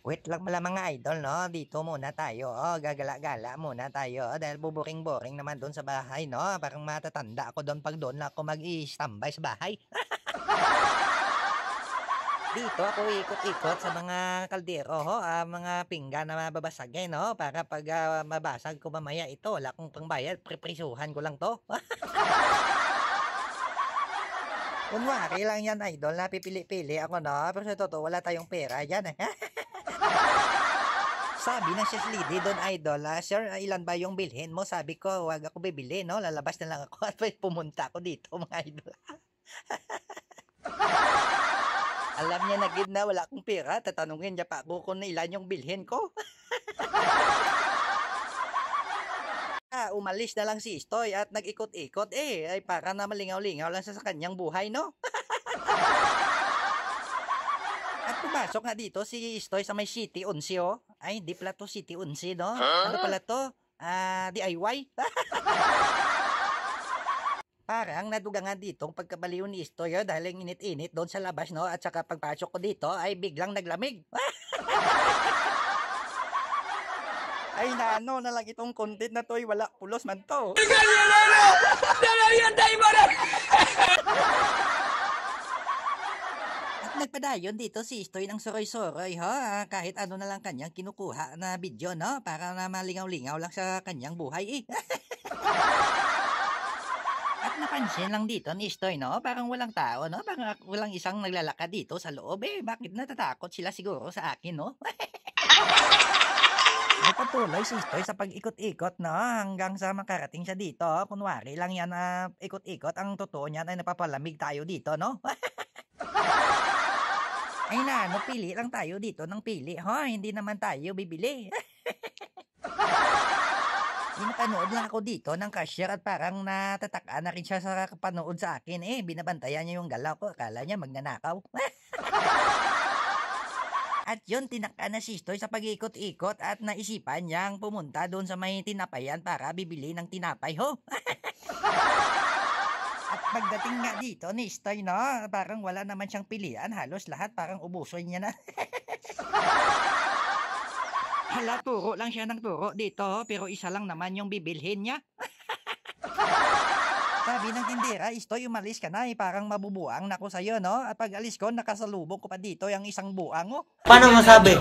Wait lang pala mga idol, no? Dito muna tayo. Gagala-gala muna tayo. Dahil buburing-boring naman doon sa bahay, no? Parang matatanda ako doon pag doon ako mag-i-standby sa bahay. Dito ako ikot-ikot sa mga kaldero, mga pinggan na mababasag, no? Para pag mabasag ko mamaya ito, wala akong pangbayad, priprisuhan ko lang to. Kunwari lang yan, idol, napipili-pili ako, no? Pero sa totoo, wala tayong pera dyan, eh. Sabi ng chef Lady doon, idol, sir, ilan ba yung bilhin mo? Sabi ko, wag ako bibili, no? Lalabas na lang ako at pumunta ako dito, mga idol. Alam niya na gid na wala akong pera, tatanungin niya pa ako kung ilan yung bilhin ko. Umalis na lang si Istoy at nag-ikot-ikot, ay para na malingaw-lingaw lang sa kanyang buhay, no? At pumasok nga dito si Istoy sa may City 11, oh. Ay, hindi pala to City 11, no? Ano pala to? DIY? Parang naduga nga ditong pagkabaliw ni Istoy, dahil yung init-init doon sa labas, no? At saka pagpasok ko dito ay biglang naglamig. Ay nano na lang itong content na to, wala pulos man to. At nagpadayon dito si Istoy ng soroy-soroy, kahit ano na lang kanyang kinukuha na video, no? Para na malingaw-lingaw lang sa kanyang buhay, At napansin lang dito ni Istoy, no? Parang walang tao, no? Parang walang isang naglalakad dito sa loob, Bakit natatakot sila siguro sa akin, no? Nagpatuloy si Istoy sa pag-ikot-ikot, no? Hanggang sa makarating siya dito. Kunwari lang yan na ikot-ikot. Ang totoo niyan ay napapalamig tayo dito, no? Ay na, pili lang tayo dito ng pili, Hindi naman tayo bibili. Pinapanood lang ako dito ng cashier at parang natataka na rin siya sa panood sa akin, binabantayan niya yung galaw ko. Akala niya magnanakaw. At yun, tinaka na si Istoy sa pag-ikot-ikot at naisipan niyang pumunta doon sa may tinapayan para bibili ng tinapay, At pagdating nga dito ni Istoy, no, parang wala naman siyang pilian. Halos lahat parang ubusoy niya na. Hala, turo lang siya ng turo dito, pero isa lang naman yung bibilhin niya. Sabi ng tindera, Istoy, umalis ka na, parang mabubuang na ako sa'yo, no? At pag alis ko, nakasalubong ko pa dito yung isang buang, Paano masabi?